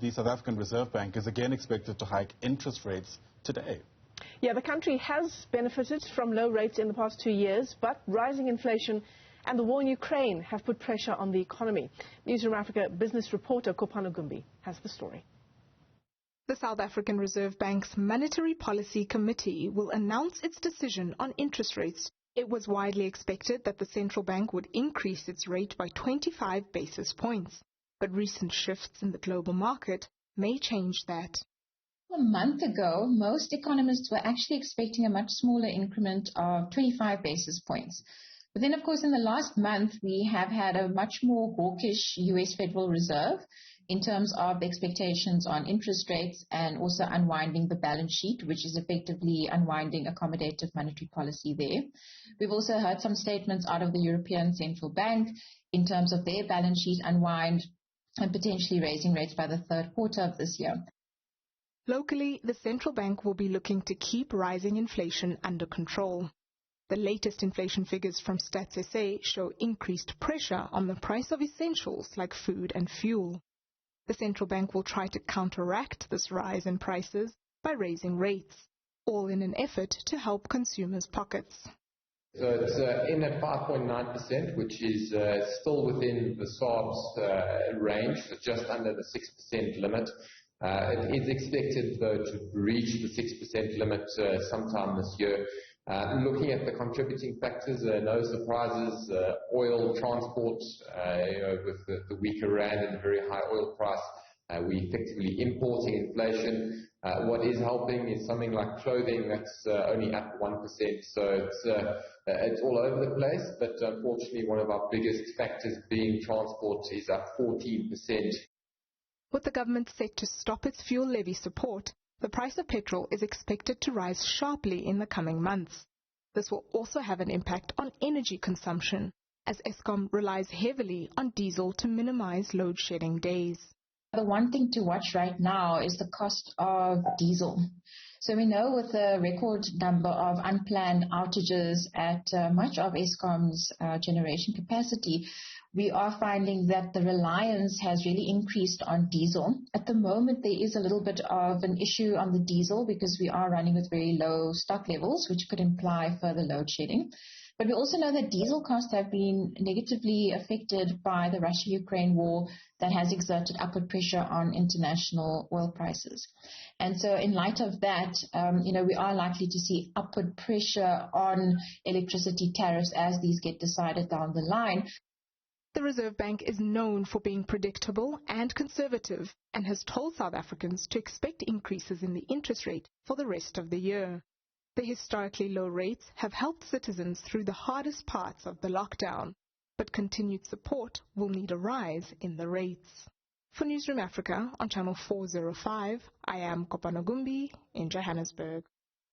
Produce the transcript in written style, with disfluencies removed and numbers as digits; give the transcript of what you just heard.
The South African Reserve Bank is again expected to hike interest rates today. Yeah, the country has benefited from low rates in the past 2 years, but rising inflation and the war in Ukraine have put pressure on the economy. Newzroom Afrika Business reporter Kopano Gumbi has the story. The South African Reserve Bank's Monetary Policy Committee will announce its decision on interest rates. It was widely expected that the central bank would increase its rate by 25 basis points, but recent shifts in the global market may change that. A month ago, most economists were actually expecting a much smaller increment of 25 basis points. But then, of course, in the last month, we have had a much more hawkish U.S. Federal Reserve in terms of the expectations on interest rates and also unwinding the balance sheet, which is effectively unwinding accommodative monetary policy there. We've also heard some statements out of the European Central Bank in terms of their balance sheet unwind and potentially raising rates by the third quarter of this year. Locally, the central bank will be looking to keep rising inflation under control. The latest inflation figures from Stats SA show increased pressure on the price of essentials like food and fuel. The central bank will try to counteract this rise in prices by raising rates, all in an effort to help consumers' pockets. So it's in at 5.9%, which is still within the SARB's range, so just under the 6% limit. It is expected, though, to reach the 6% limit sometime this year. Looking at the contributing factors, no surprises, oil, transport, with the weaker rand and the very high oil price, we're effectively importing inflation. What is helping is something like clothing that's only up 1%, so it's all over the place, but unfortunately one of our biggest factors being transport is up 14%. With the government set to stop its fuel levy support, the price of petrol is expected to rise sharply in the coming months. This will also have an impact on energy consumption, as Eskom relies heavily on diesel to minimize load-shedding days. The one thing to watch right now is the cost of diesel. So we know with the record number of unplanned outages at much of Eskom's generation capacity, we are finding that the reliance has really increased on diesel. At the moment, there is a little bit of an issue on the diesel because we are running with very low stock levels, which could imply further load shedding. But we also know that diesel costs have been negatively affected by the Russia-Ukraine war that has exerted upward pressure on international oil prices. And so in light of that, we are likely to see upward pressure on electricity tariffs as these get decided down the line. The Reserve Bank is known for being predictable and conservative and has told South Africans to expect increases in the interest rate for the rest of the year. The historically low rates have helped citizens through the hardest parts of the lockdown, but continued support will need a rise in the rates. For Newzroom Afrika on Channel 405, I am Kopano Gumbi in Johannesburg.